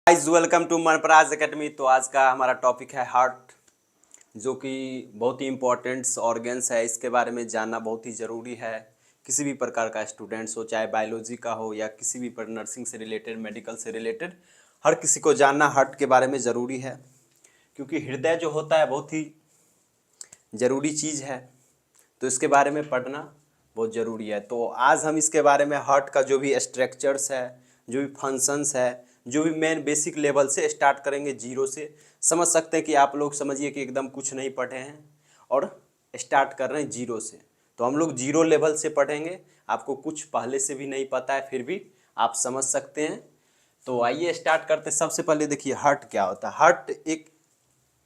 Guys welcome to Manparaj academy. तो आज का हमारा टॉपिक है हार्ट, जो कि बहुत ही इम्पोर्टेंट ऑर्गन्स है। इसके बारे में जानना बहुत ही ज़रूरी है। किसी भी प्रकार का स्टूडेंट्स हो, चाहे बायोलॉजी का हो या किसी भी पर नर्सिंग से रिलेटेड, मेडिकल से रिलेटेड, हर किसी को जानना हार्ट के बारे में ज़रूरी है, क्योंकि हृदय जो होता है बहुत ही ज़रूरी चीज़ है। तो इसके बारे में पढ़ना बहुत ज़रूरी है। तो आज हम इसके बारे में हार्ट का जो भी स्ट्रक्चर्स है, जो भी फंक्शंस है, जो भी मेन बेसिक लेवल से स्टार्ट करेंगे, जीरो से। समझ सकते हैं कि आप लोग समझिए कि एकदम कुछ नहीं पढ़े हैं और स्टार्ट कर रहे हैं जीरो से। तो हम लोग जीरो लेवल से पढ़ेंगे। आपको कुछ पहले से भी नहीं पता है, फिर भी आप समझ सकते हैं। तो आइए स्टार्ट करते हैं। सबसे पहले देखिए हार्ट क्या होता है। हार्ट एक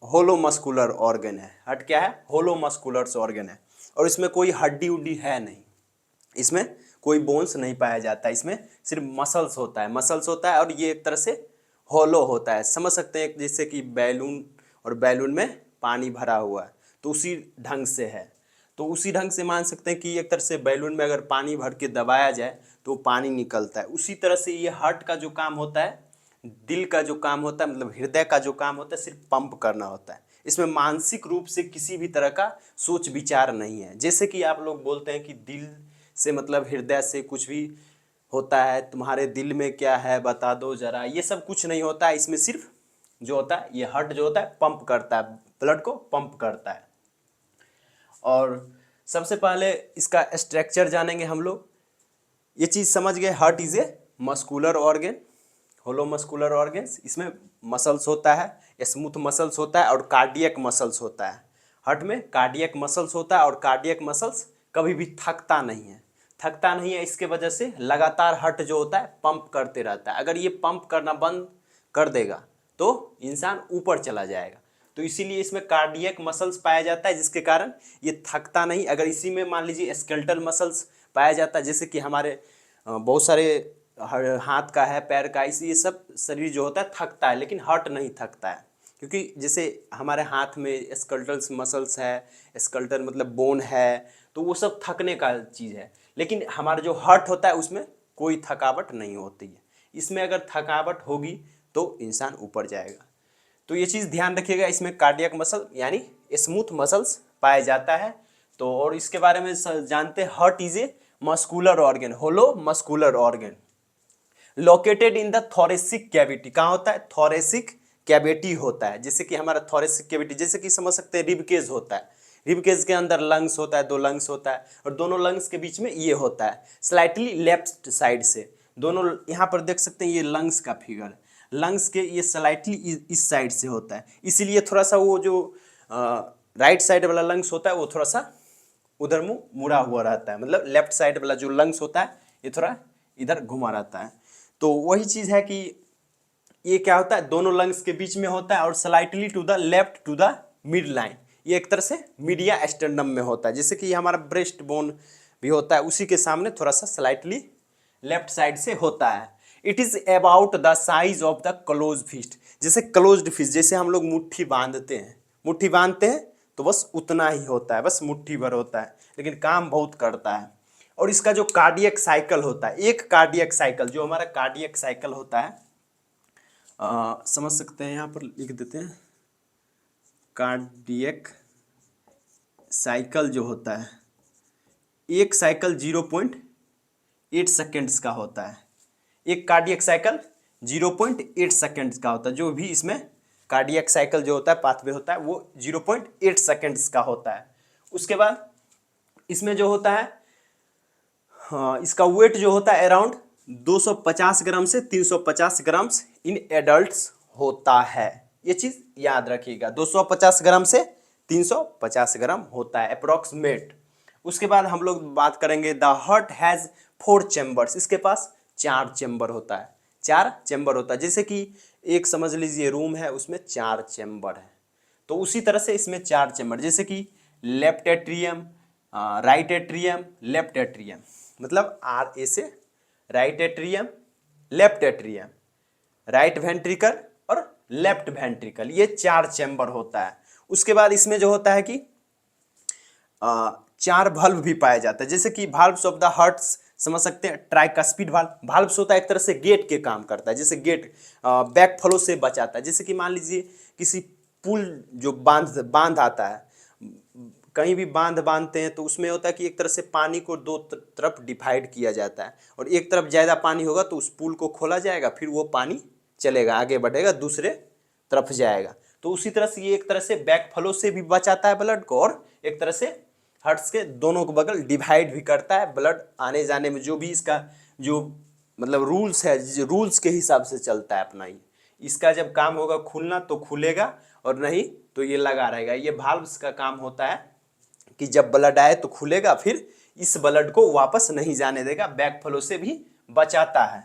होलो मस्कुलर ऑर्गन है। हार्ट क्या है? होलो मस्कुलर ऑर्गन है, और इसमें कोई हड्डी उड्डी है नहीं। इसमें कोई बोन्स नहीं पाया जाता है। इसमें सिर्फ मसल्स होता है, मसल्स होता है, और ये एक तरह से होलो होता है। समझ सकते हैं जैसे कि बैलून, और बैलून में पानी भरा हुआ है, तो उसी ढंग से है। तो उसी ढंग से मान सकते हैं कि एक तरह से बैलून में अगर पानी भर के दबाया जाए तो पानी निकलता है। उसी तरह से ये हार्ट का जो काम होता है, दिल का जो काम होता है, मतलब हृदय का जो काम होता है, सिर्फ पंप करना होता है। इसमें मानसिक रूप से किसी भी तरह का सोच विचार नहीं है। जैसे कि आप लोग बोलते हैं कि दिल से मतलब हृदय से कुछ भी होता है, तुम्हारे दिल में क्या है बता दो जरा, ये सब कुछ नहीं होता है। इसमें सिर्फ जो होता है, ये हार्ट जो होता है पंप करता है, ब्लड को पंप करता है। और सबसे पहले इसका स्ट्रक्चर जानेंगे हम लोग। ये चीज़ समझ गए, heart is a muscular organ, hollow muscular organs. इसमें मसल्स होता है, स्मूथ मसल्स होता है, और कार्डियक मसल्स होता है। हार्ट में कार्डियक मसल्स होता है, और कार्डियक मसल्स कभी भी थकता नहीं है, थकता नहीं है। इसके वजह से लगातार हार्ट जो होता है पंप करते रहता है। अगर ये पंप करना बंद कर देगा तो इंसान ऊपर चला जाएगा। तो इसीलिए इसमें कार्डियक मसल्स पाया जाता है, जिसके कारण ये थकता नहीं। अगर इसी में मान लीजिए स्केलेटल मसल्स पाया जाता है, जैसे कि हमारे बहुत सारे हाथ का है, पैर का, इसी ये सब शरीर जो होता है थकता है, लेकिन हार्ट नहीं थकता है। क्योंकि जैसे हमारे हाथ में स्केलेटल मसल्स है, स्केलेटल मतलब बोन है, तो वो सब थकने का चीज़ है। लेकिन हमारा जो हार्ट होता है उसमें कोई थकावट नहीं होती है। इसमें अगर थकावट होगी तो इंसान ऊपर जाएगा। तो ये चीज़ ध्यान रखिएगा। इसमें कार्डियक मसल यानी स्मूथ मसल्स पाया जाता है। तो और इसके बारे में जानते हैं, heart is a muscular organ, hollow muscular organ, located in the thoracic cavity. कहाँ होता है? थोरेसिक कैविटी होता है। जैसे कि हमारा थोरेसिक कैविटी, जैसे कि समझ सकते हैं रिबकेज होता है। रिबकेज के अंदर लंग्स होता है, दो लंग्स होता है, और दोनों लंग्स के बीच में ये होता है स्लाइटली लेफ्ट साइड से। दोनों यहाँ पर देख सकते हैं, ये लंग्स का फिगर, लंग्स के ये स्लाइटली इस साइड से होता है। इसीलिए थोड़ा सा वो जो राइट साइड वाला लंग्स होता है वो थोड़ा सा उधर मुँह मुड़ा हुआ रहता है। मतलब लेफ्ट साइड वाला जो लंग्स होता है ये थोड़ा इधर घुमा रहता है। तो वही चीज़ है कि ये क्या होता है, दोनों लंग्स के बीच में होता है, और slightly to the left to the mid line, ये एक तरह से मीडिया स्टर्नम में होता है। जैसे कि ये हमारा ब्रेस्ट बोन भी होता है, उसी के सामने थोड़ा सा स्लाइटली लेफ्ट साइड से होता है। It is about the size of the close fist. जैसे क्लोज्ड फिस्ट, जैसे हम लोग मुट्ठी बांधते हैं, मुट्ठी बांधते हैं तो बस उतना ही होता है, बस मुट्ठी भर होता है, लेकिन काम बहुत करता है। और इसका जो कार्डियक साइकिल होता है, एक कार्डियक साइकिल, जो हमारा कार्डियक साइकिल होता है, समझ सकते हैं, यहाँ पर लिख देते हैं। कार्डियक साइकिल जो होता है, एक साइकिल 0.8 सेकेंड्स का होता है। एक कार्डियक साइकिल 0.8 सेकेंड्स का होता है। जो भी इसमें कार्डियक साइकिल जो होता है, पाथवे होता है, वो 0.8 सेकेंड्स का होता है। उसके बाद इसमें जो होता है, हाँ, इसका वेट जो होता है अराउंड 250 ग्राम से 350 ग्राम इन एडल्ट्स होता है। ये चीज़ याद रखिएगा, 250 ग्राम से 350 ग्राम होता है अप्रोक्सीमेट। उसके बाद हम लोग बात करेंगे, द हार्ट हैज़ 4 चैम्बर्स। इसके पास 4 चैम्बर होता है, 4 चैम्बर होता है। जैसे कि एक समझ लीजिए रूम है, उसमें 4 चैम्बर है, तो उसी तरह से इसमें 4 चैम्बर, जैसे कि left atrium, right atrium, left atrium, मतलब आर ए से right atrium, left atrium, right ventricle और लेफ्ट वेंट्रिकल, ये 4 चैम्बर होता है। उसके बाद इसमें जो होता है कि 4 valve भी पाया जाता है। जैसे कि valves ऑफ द हार्ट्स समझ सकते हैं। ट्राइकस्पिड वाल्व, वाल्व्स होता है एक तरह से गेट के काम करता है, जैसे गेट बैक फ्लो से बचाता है। जैसे कि मान लीजिए किसी पुल जो बांध आता है, कहीं भी बांध बांधते हैं तो उसमें होता है कि एक तरह से पानी को दो तरफ डिवाइड किया जाता है, और एक तरफ ज़्यादा पानी होगा तो उस पुल को खोला जाएगा, फिर वो पानी चलेगा, आगे बढ़ेगा, दूसरे तरफ जाएगा। तो उसी तरह से ये एक तरह से बैक फ्लो से भी बचाता है ब्लड को, और एक तरह से हार्ट्स के दोनों को बगल डिवाइड भी करता है, ब्लड आने जाने में जो भी इसका जो मतलब रूल्स है, रूल्स के हिसाब से चलता है अपना ही। इसका जब काम होगा खुलना तो खुलेगा, और नहीं तो ये लगा रहेगा। ये वाल्व्स का काम होता है कि जब ब्लड आए तो खुलेगा, फिर इस ब्लड को वापस नहीं जाने देगा, बैक फ्लो से भी बचाता है।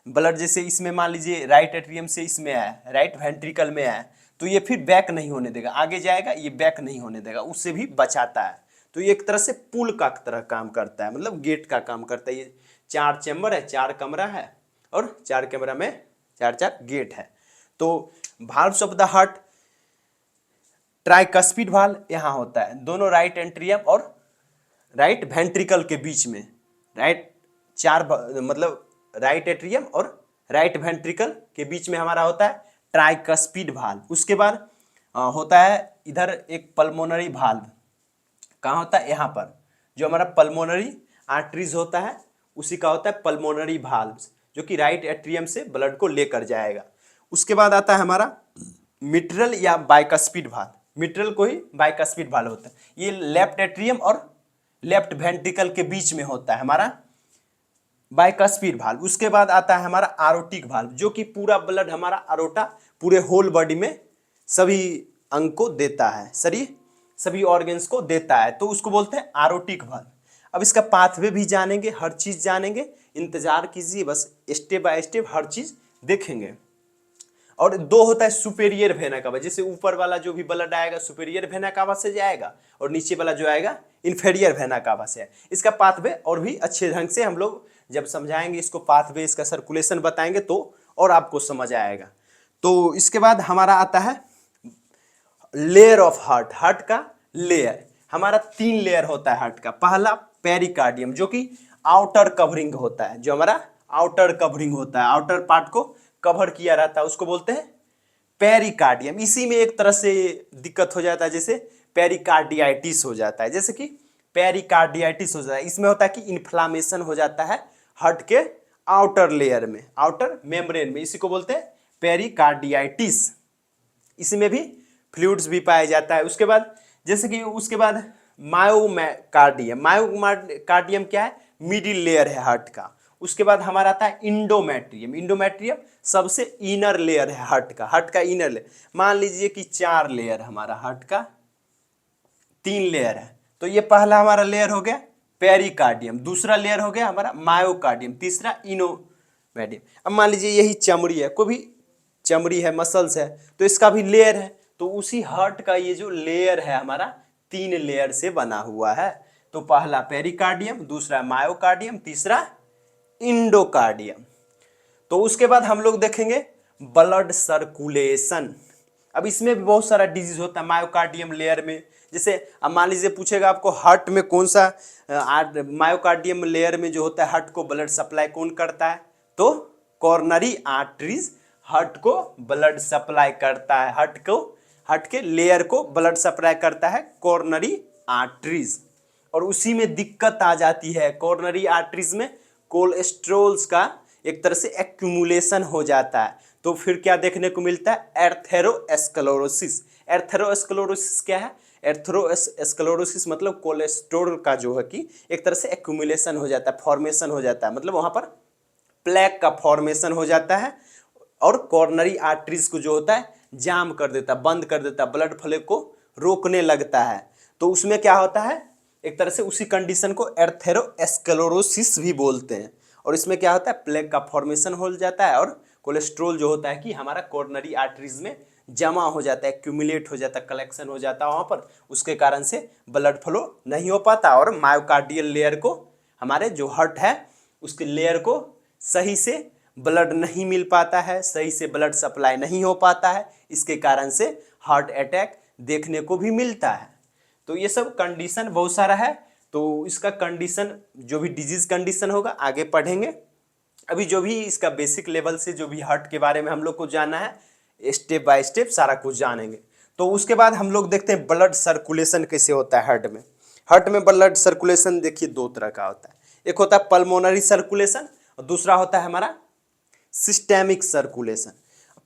ब्लड जैसे इसमें मान लीजिए राइट एट्रियम से इसमें आया, राइट वेंट्रिकल में आया, तो ये फिर बैक नहीं होने देगा, आगे जाएगा, ये बैक नहीं होने देगा, उससे भी बचाता है। तो ये एक तरह से पुल का तरह काम करता है, मतलब गेट का काम करता है। ये 4 चैम्बर है, 4 कमरा है, और 4 कैमरा में 4 गेट है। तो valves of the heart, tricuspid valve यहाँ होता है, दोनों राइट एंट्रियम और राइट वेंट्रिकल के बीच में, मतलब राइट एट्रियम और राइट वेंट्रिकल के बीच में हमारा होता है ट्राइकस्पिड वाल्व। उसके बाद होता है इधर एक पल्मोनरी वाल्व, कहाँ होता है, यहाँ पर जो हमारा पल्मोनरी आर्टरीज होता है उसी का होता है पल्मोनरी वाल्व, जो कि राइट एट्रियम से ब्लड को लेकर जाएगा। उसके बाद आता है हमारा मिट्रल या बाइकस्पिड वाल्व, मिट्रल को ही बाइकस्पिड वाल्व होता है। ये लेफ्ट एट्रियम और लेफ्ट वेंट्रिकल के बीच में होता है हमारा बाइकस्पिड वाल्व। उसके बाद आता है हमारा आरोटिक वाल्व, जो कि पूरा ब्लड हमारा अरोटा पूरे होल बॉडी में सभी अंग को देता है, सभी ऑर्गन्स को देता है, तो उसको बोलते हैं आरोटिक वाल्व। अब इसका पाथवे भी जानेंगे, हर चीज जानेंगे, इंतजार कीजिए, बस स्टेप बाय स्टेप हर चीज देखेंगे। और 2 होता है सुपेरियर वेना कावा, जैसे ऊपर वाला जो भी ब्लड आएगा सुपेरियर वेना कावा से जाएगा, और नीचे वाला जो आएगा इन्फेरियर वेना कावा से। इसका पाथवे और भी अच्छे ढंग से हम लोग जब समझाएंगे इसको, पाथवे इसका सर्कुलेशन बताएंगे तो और आपको समझ आएगा। तो इसके बाद हमारा आता है लेयर ऑफ हार्ट, हार्ट का लेयर। हमारा 3 लेयर होता है हार्ट का। पहला पेरिकार्डियम, जो कि आउटर कवरिंग होता है, जो हमारा आउटर कवरिंग होता है, आउटर पार्ट को कवर किया रहता है, उसको बोलते हैं पेरिकार्डियम। इसी में एक तरह से दिक्कत हो जाता है, जैसे पेरिकार्डियाइटिस हो जाता है, जैसे कि पेरिकार्डियाइटिस हो जाता है, इसमें होता है कि इन्फ्लामेशन हो जाता है हार्ट के आउटर लेयर में, आउटर मेम्ब्रेन में, इसी को बोलते हैं पेरिकार्डियाइटिस। इसमें भी फ्लूइड्स भी पाया जाता है। उसके बाद जैसे कि उसके बाद मायोकार्डियम, मायोकार्डियम क्या है, मिडिल लेयर है हार्ट का। उसके बाद हमारा आता है इंडोमेट्रियम, इंडोमेट्रियम सबसे इनर लेयर है हार्ट का, हार्ट का इनर लेयर। मान लीजिए कि 4 लेयर हमारा हार्ट का, 3 लेयर है, तो ये पहला हमारा लेयर हो गया पेरिकार्डियम, दूसरा लेयर हो गया हमारा मायोकार्डियम, तीसरा इनोमेट्रियम। अब मान लीजिए यही चमड़ी है, कोई भी चमड़ी है, मसल्स है, तो इसका भी लेयर है। तो उसी हार्ट का ये जो लेयर है हमारा 3 लेयर से बना हुआ है। तो पहला पेरिकार्डियम, दूसरा मायोकार्डियम, तीसरा इंडोकार्डियम। तो उसके बाद हम लोग देखेंगे ब्लड सर्कुलेशन। अब इसमें भी बहुत सारा डिजीज होता है मायोकार्डियम लेयर में। जैसे अब मान लीजिए पूछेगा आपको हार्ट में कौन सा, मायोकार्डियम लेयर में जो होता है हार्ट को ब्लड सप्लाई कौन करता है, तो कॉर्नरी आर्टरीज हार्ट को ब्लड सप्लाई करता है, हार्ट के लेयर को ब्लड सप्लाई करता है कॉर्नरी आर्टरीज। और उसी में दिक्कत आ जाती है, कॉर्नरी आर्टरीज में कोलेस्ट्रॉल्स का एक तरह से एक्यूमुलेशन हो जाता है, तो फिर क्या देखने को मिलता है, एर्थेरोस्क्लेरोसिस। एर्थेरोस्क्लेरोसिस क्या है, एर्थेरोस्क्लेरोसिस मतलब कोलेस्ट्रॉल का जो है कि एक तरह से एक्यूमुलेशन हो जाता है, फॉर्मेशन हो जाता है, मतलब वहाँ पर प्लेक का फॉर्मेशन हो जाता है, और कॉर्नरी आर्टरीज को जो होता है जाम कर देता है, बंद कर देता है, ब्लड फ्लो को रोकने लगता है। तो उसमें क्या होता है, एक तरह से उसी कंडीशन को एर्थेरोस्क्लेरोसिस भी बोलते हैं। और इसमें क्या होता है, प्लेक का फॉर्मेशन हो जाता है, और कोलेस्ट्रॉल जो होता है कि हमारा कॉर्नरी आर्टरीज में जमा हो जाता है, एक्यूमुलेट हो जाता है, कलेक्शन हो जाता है वहाँ पर, उसके कारण से ब्लड फ्लो नहीं हो पाता, और मायोकार्डियल लेयर को, हमारे जो हार्ट है उसके लेयर को सही से ब्लड नहीं मिल पाता है, सही से ब्लड सप्लाई नहीं हो पाता है, इसके कारण से हार्ट अटैक देखने को भी मिलता है। तो ये सब कंडीशन बहुत सारा है, तो इसका कंडीशन जो भी डिजीज कंडीशन होगा आगे पढ़ेंगे। अभी जो भी इसका बेसिक लेवल से जो भी हार्ट के बारे में हम लोग को जानना है, स्टेप बाय स्टेप सारा कुछ जानेंगे। तो उसके बाद हम लोग देखते हैं ब्लड सर्कुलेशन कैसे होता है हार्ट में। हार्ट में ब्लड सर्कुलेशन देखिए दो तरह का होता है, एक होता है पल्मोनरी सर्कुलेशन और दूसरा होता है हमारा सिस्टेमिक सर्कुलेशन।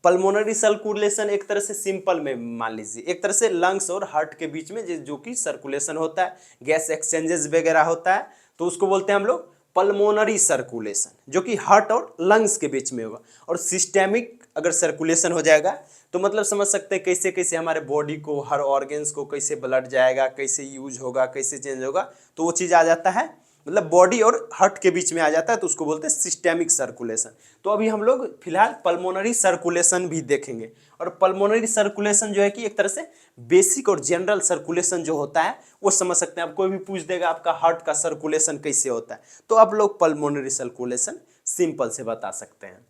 पल्मोनरी सर्कुलेशन एक तरह से सिंपल में मान लीजिए एक तरह से लंग्स और हार्ट के बीच में जो कि सर्कुलेशन होता है, गैस एक्सचेंजेस वगैरह होता है, तो उसको बोलते हैं हम लोग पल्मोनरी सर्कुलेशन, जो कि हार्ट और लंग्स के बीच में होगा। और सिस्टेमिक अगर सर्कुलेशन हो जाएगा तो मतलब समझ सकते हैं कैसे कैसे हमारे बॉडी को, हर ऑर्गन्स को कैसे ब्लड जाएगा, कैसे यूज होगा, कैसे चेंज होगा, तो वो चीज़ आ जाता है, मतलब बॉडी और हार्ट के बीच में आ जाता है, तो उसको बोलते हैं सिस्टेमिक सर्कुलेशन। तो अभी हम लोग फिलहाल पल्मोनरी सर्कुलेशन भी देखेंगे। और पल्मोनरी सर्कुलेशन जो है कि एक तरह से बेसिक और जनरल सर्कुलेशन जो होता है वो समझ सकते हैं। अब कोई भी पूछ देगा आपका हार्ट का सर्कुलेशन कैसे होता है, तो आप लोग पल्मोनरी सर्कुलेशन सिंपल से बता सकते हैं।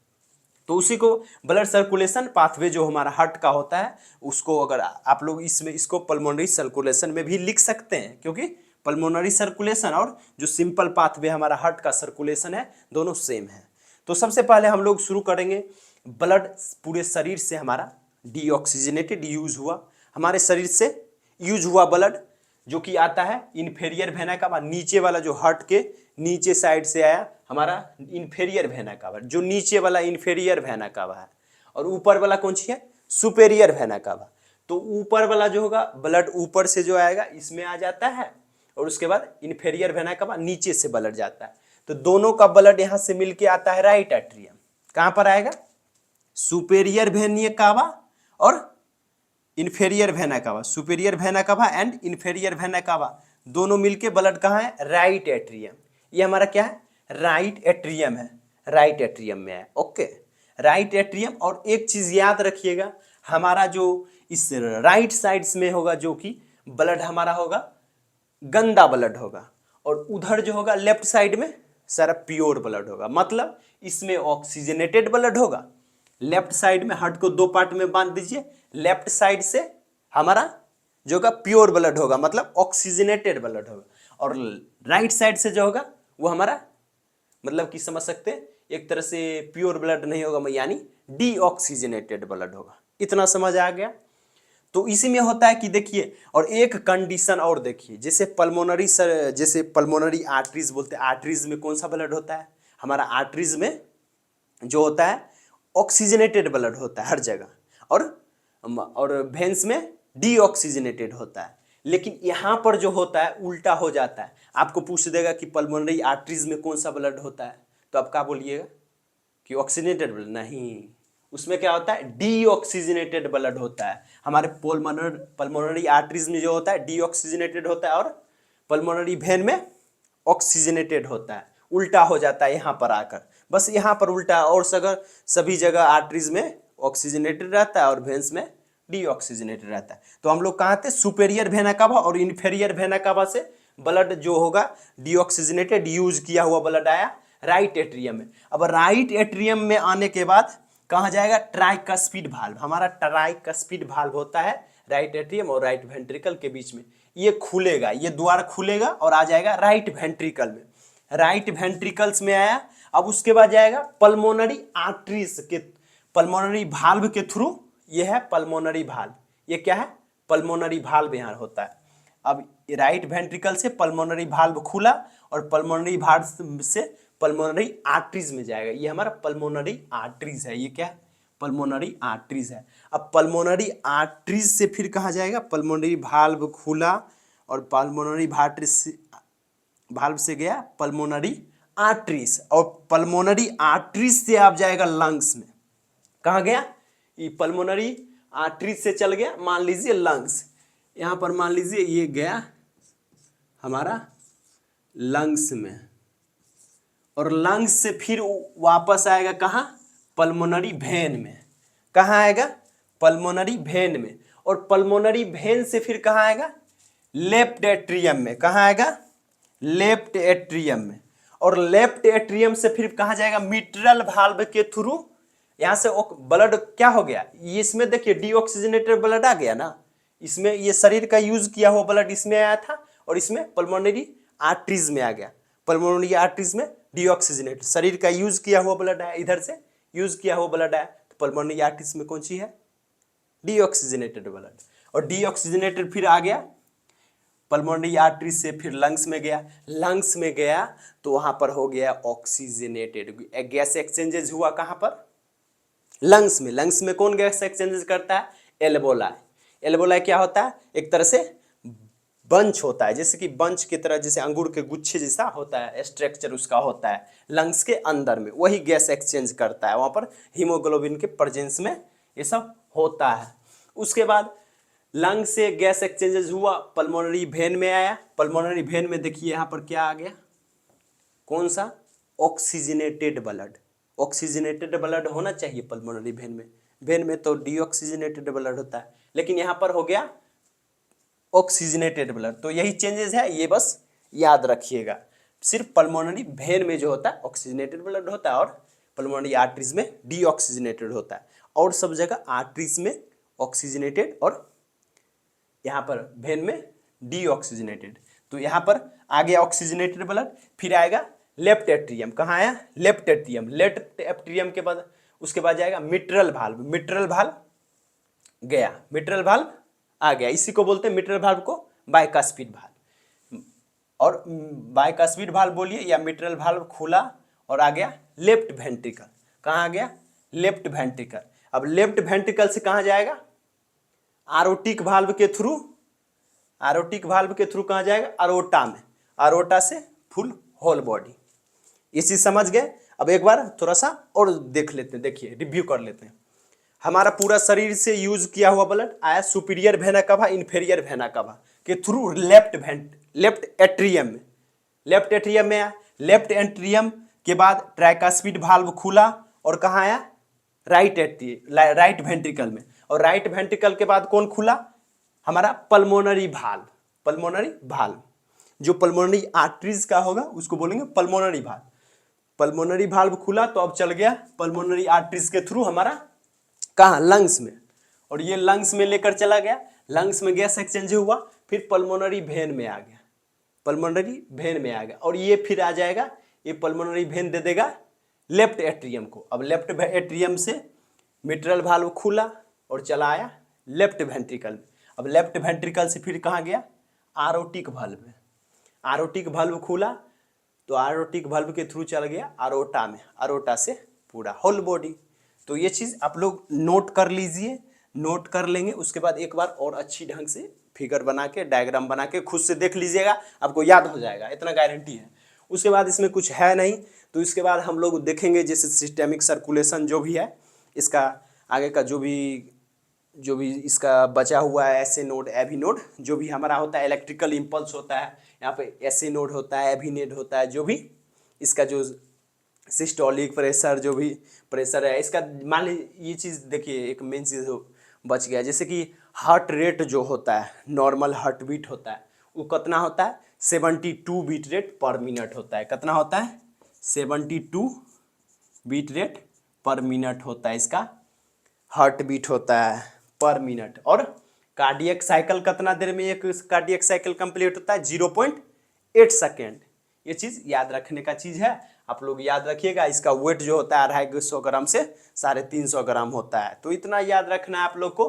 तो उसी को ब्लड सर्कुलेशन पाथवे जो हमारा हार्ट का होता है उसको अगर आप लोग इसमें इसको पल्मोनरी सर्कुलेशन में भी लिख सकते हैं, क्योंकि पल्मोनरी सर्कुलेशन और जो सिंपल पाथवे हमारा हार्ट का सर्कुलेशन है दोनों सेम है। तो सबसे पहले हम लोग शुरू करेंगे, ब्लड पूरे शरीर से हमारा डीऑक्सीजनेटेड यूज हुआ, हमारे शरीर से यूज हुआ ब्लड जो कि आता है इन्फेरियर वेना कावा, नीचे वाला जो हार्ट के नीचे साइड से आया हमारा इन्फेरियर वेना कावा, जो नीचे वाला इन्फेरियर वेना कावा है, और ऊपर वाला कौन सी है, सुपेरियर वेना कावा। तो ऊपर वाला जो होगा ब्लड ऊपर से जो आएगा इसमें आ जाता है, और उसके बाद इन्फेरियर वेना कावा नीचे से ब्लड जाता है। तो दोनों का ब्लड यहां से मिलके आता है राइट एट्रियम, कहां पर आएगा, सुपेरियर वेनिया कावा और inferior vena cava, superior vena cava and inferior vena cava दोनों मिलके ब्लड कहाँ है, राइट एट्रियम। ये हमारा क्या है, राइट एट्रियम है, राइट एट्रियम में है। Okay, right atrium. और एक चीज याद रखिएगा, हमारा जो इस राइट साइड्स में होगा जो कि ब्लड हमारा होगा गंदा ब्लड होगा, और उधर जो होगा लेफ्ट साइड में सारा प्योर ब्लड होगा। मतलब इसमें ऑक्सीजनेटेड ब्लड होगा, लेफ्ट साइड में, हार्ट को दो पार्ट में बांध दीजिए, लेफ्ट साइड से हमारा जो होगा प्योर ब्लड होगा, मतलब ऑक्सीजनेटेड ब्लड होगा, और राइट साइड से जो होगा वो हमारा मतलब कि समझ सकते हैं एक तरह से प्योर ब्लड नहीं होगा, यानी डीऑक्सीजनेटेड ब्लड होगा। इतना समझ आ गया। तो इसी में होता है कि देखिए, और एक कंडीशन और देखिए, जैसे पल्मोनरी जैसे पल्मोनरी आर्टरीज बोलते हैं, आर्टरीज में कौन सा ब्लड होता है, हमारा आर्टरीज में जो होता है ऑक्सीजनेटेड ब्लड होता है हर जगह, और वेन्स में डीऑक्सीजनेटेड होता है। लेकिन यहाँ पर जो होता है उल्टा हो जाता है। आपको पूछ देगा कि पल्मोनरी आर्टरीज में कौन सा ब्लड होता है, तो आप क्या बोलिएगा कि ऑक्सीजनेटेड ब्लड, नहीं, उसमें क्या होता है, डीऑक्सीजनेटेड ब्लड होता है। हमारे पल्मोनरी आर्टरीज में जो होता है डीऑक्सीजनेटेड होता है, और पल्मोनरी वेन में ऑक्सीजनेटेड होता है। उल्टा हो जाता है यहाँ पर आकर, बस यहाँ पर उल्टा है। और सभी जगह आर्टरीज में ऑक्सीजनेटेड रहता है और वेन्स में डीऑक्सीजनेटेड रहता है। तो हम लोग कहाँ थे, सुपेरियर वेना कावा और इन्फेरियर वेना कावा से ब्लड जो होगा डीऑक्सीजनेटेड यूज किया हुआ ब्लड आया राइट एट्रियम में। अब राइट एट्रियम में आने के बाद कहाँ जाएगा, ट्राइकस्पिड भाल्व, हमारा ट्राइकस्पिड भाल्व होता है राइट एट्रियम और राइट वेंट्रिकल के बीच में। ये खुलेगा, ये द्वार खुलेगा और आ जाएगा राइट वेंट्रिकल में, राइट वेंट्रिकल्स में आया। अब उसके बाद जाएगा पल्मोनरी आर्टरीज के, पल्मोनरी भाल्व के थ्रू, ये है पल्मोनरी भाल्व, ये क्या है, पल्मोनरी भाल्व यहाँ होता है। अब राइट वेंट्रिकल से पल्मोनरी भाल्व खुला और पल्मोनरी भाल्व से पल्मोनरी आर्टरीज में जाएगा, ये हमारा पल्मोनरी आर्टरीज है, ये क्या है, पल्मोनरी आर्टरीज है। अब पल्मोनरी आर्टरीज से फिर कहाँ जाएगा, पल्मोनरी भाल्व खुला और पल्मोनरी भाल्व से गया पल्मोनरी आर्टरीज, और पल्मोनरी आर्टरीज से आप जाएगा लंग्स में। कहाँ गया, ये पल्मोनरी आर्टरीज से चल गया, मान लीजिए लंग्स, यहाँ पर मान लीजिए ये गया हमारा लंग्स में, और लंग्स से फिर वापस आएगा कहाँ, पल्मोनरी वेन में। कहाँ आएगा, पल्मोनरी वेन में, और पल्मोनरी वेन से फिर कहाँ आएगा, लेफ्ट एट्रियम में। कहाँ आएगा, लेफ्ट एट्रियम में, और लेफ्ट एट्रियम से फिर कहाँ जाएगा, मिट्रल भाल्व के थ्रू। यहाँ से ब्लड क्या हो गया, इसमें देखिए डीऑक्सीजनेटेड ब्लड आ गया ना, इसमें ये शरीर का यूज किया हुआ ब्लड इसमें आया था, और इसमें पल्मोनरी आर्टरीज में आ गया, पल्मोनरी आर्टरीज में डीऑक्सीजनेटेड, शरीर का यूज किया हुआ ब्लड है, इधर से यूज किया हुआ ब्लड है, तो पल्मोनरी आर्टरीज में कौन सी है, डीऑक्सीजनेटेड ब्लड। और डीऑक्सीजनेटेड फिर आ गया पल्मोनरी आर्टरी से, फिर लंग्स में गया, लंग्स में गया तो वहां पर हो गया ऑक्सीजनेटेड, गैस एक्सचेंजेस हुआ कहां पर, लंग्स में। लंग्स में कौन गैस एक्सचेंजेस करता है, एल्वेओलाई। एल्वेओलाई क्या होता है, एक तरह से बंच होता है, जैसे कि बंच की तरह, जैसे अंगूर के गुच्छे जैसा होता है स्ट्रक्चर उसका होता है लंग्स के अंदर में, वही गैस एक्सचेंज करता है, वहां पर हीमोग्लोबिन के प्रेजेंस में ये सब होता है। उसके बाद लंग से गैस एक्सचेंजेस हुआ, पल्मोनरी वेन में आया, पल्मोनरी वेन में देखिए यहाँ पर क्या आ गया, कौन सा, ऑक्सीजनेटेड ब्लड। ऑक्सीजनेटेड ब्लड होना चाहिए पल्मोनरी वेन में, वेन में तो डीऑक्सीजनेटेड ब्लड होता है, लेकिन यहाँ पर हो गया ऑक्सीजनेटेड ब्लड। तो यही चेंजेस है, ये बस याद रखिएगा, सिर्फ पल्मोनरी वेन में जो होता है ऑक्सीजनेटेड ब्लड होता है, और पल्मोनरी आर्टरीज में डीऑक्सीजनेटेड होता है, और सब जगह आर्टरीज में ऑक्सीजनेटेड और यहाँ पर वेन में डीऑक्सीजनेटेड। तो यहाँ पर आ गया ऑक्सीजनेटेड ब्लड, फिर आएगा लेफ्ट एट्रियम, कहाँ आया, लेफ्ट एट्रियम। लेफ्ट एट्रियम के बाद उसके बाद जाएगा मिट्रल भाल्व, मिट्रल भाल्व गया, मिट्रल भाल्व आ गया, इसी को बोलते हैं मिट्रल भाल्व को बाइकास्पिड भाल्व, और बाइकास्पिड भाल्व बोलिए या मिट्रल भाल्व खुला और आ गया लेफ्ट वेंट्रिकल, कहाँ आ गया, लेफ्ट वेंट्रिकल। अब लेफ्ट वेंट्रिकल से कहाँ जाएगा, आरोटिक भाल्व के थ्रू, आरोटिक भाल्व के थ्रू कहाँ जाएगा, अरोटा में, अरोटा से फुल होल बॉडी। ये चीज समझ गए। अब एक बार थोड़ा सा और देख लेते हैं, देखिए रिव्यू कर लेते हैं। हमारा पूरा शरीर से यूज किया हुआ ब्लड आया सुपीरियर वेना कवा, इन्फेरियर वेना कवा के थ्रू लेफ्ट एट्रियम में, लेफ्ट एट्रियम में आया, लेफ्ट एट्रियम के बाद ट्राइकास्पिड भाल्व खुला और कहाँ आया, राइट वेंट्रिकल में, और राइट वेंट्रिकल के बाद कौन खुला, हमारा पल्मोनरी भाल्व, पल्मोनरी भाल्व। जो पल्मोनरी आर्टरीज का होगा उसको बोलेंगे पल्मोनरी भाल्व। पल्मोनरी भाल्व खुला तो अब चल गया पल्मोनरी आर्टरीज के थ्रू हमारा कहाँ, लंग्स में, और ये लंग्स में लेकर चला गया, लंग्स में गैस एक्सचेंज हुआ, फिर पल्मोनरी वेन में आ गया, पल्मोनरी वेन में आ गया, और ये फिर आ जाएगा, ये पल्मोनरी वेन दे देगा लेफ्ट एट्रियम को। अब लेफ्ट एट्रियम से मिट्रल भाल्व खुला और चला आया लेफ्ट वेंट्रिकल में। अब लेफ्ट वेंट्रिकल से फिर कहाँ गया, आरोटिक भाल्व में, आरोटिक भाल्व खुला तो आरोटिक भाल्व के थ्रू चल गया अरोटा में, अरोटा से पूरा होल बॉडी। तो ये चीज़ आप लोग नोट कर लीजिए, नोट कर लेंगे, उसके बाद एक बार और अच्छी ढंग से फिगर बना के, डायग्राम बना के खुद से देख लीजिएगा, आपको याद हो जाएगा, इतना गारंटी है। उसके बाद इसमें कुछ है नहीं, तो इसके बाद हम लोग देखेंगे जैसे सिस्टेमिक सर्कुलेशन जो भी है, इसका आगे का जो भी इसका बचा हुआ है, एसए नोड, एवी नोड, जो भी हमारा होता है, इलेक्ट्रिकल इम्पल्स होता है, यहाँ पे एसए नोड होता है, एवी नोड होता है, जो भी इसका जो सिस्टोलिक प्रेशर, जो भी प्रेशर है इसका, मान लीजिए ये चीज़ देखिए, एक मेन चीज़ बच गया, जैसे कि हार्ट रेट जो होता है, नॉर्मल हार्ट बीट होता है, वो कितना होता है, 72 बीट रेट पर मिनट होता है। कितना होता है, 72 बीट रेट पर मिनट होता है, इसका हार्ट बीट होता है पर मिनट। और कार्डियक साइकिल कितना देर में एक कार्डियक साइकिल कंप्लीट होता है, 0.8 सेकेंड। ये चीज़ याद रखने का चीज़ है, आप लोग याद रखिएगा। इसका वेट जो होता है 250 ग्राम से 350 ग्राम होता है, तो इतना याद रखना है आप लोग को।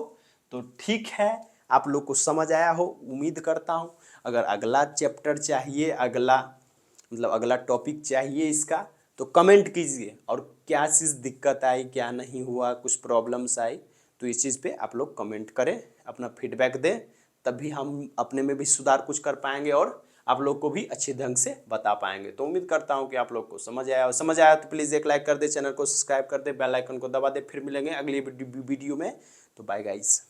तो ठीक है, आप लोग को समझ आया हो, उम्मीद करता हूँ। अगर अगला चैप्टर चाहिए, अगला टॉपिक चाहिए इसका, तो कमेंट कीजिए, और क्या चीज़ दिक्कत आई, क्या नहीं हुआ, कुछ प्रॉब्लम्स आई, तो इस चीज़ पे आप लोग कमेंट करें, अपना फीडबैक दें, तभी हम अपने में भी सुधार कुछ कर पाएंगे और आप लोग को भी अच्छे ढंग से बता पाएंगे। तो उम्मीद करता हूँ कि आप लोग को समझ आया, और समझ आया तो प्लीज़ एक लाइक कर दे, चैनल को सब्सक्राइब कर दे, बेल आइकन को दबा दे। फिर मिलेंगे अगली वीडियो में। तो बाय गाइस।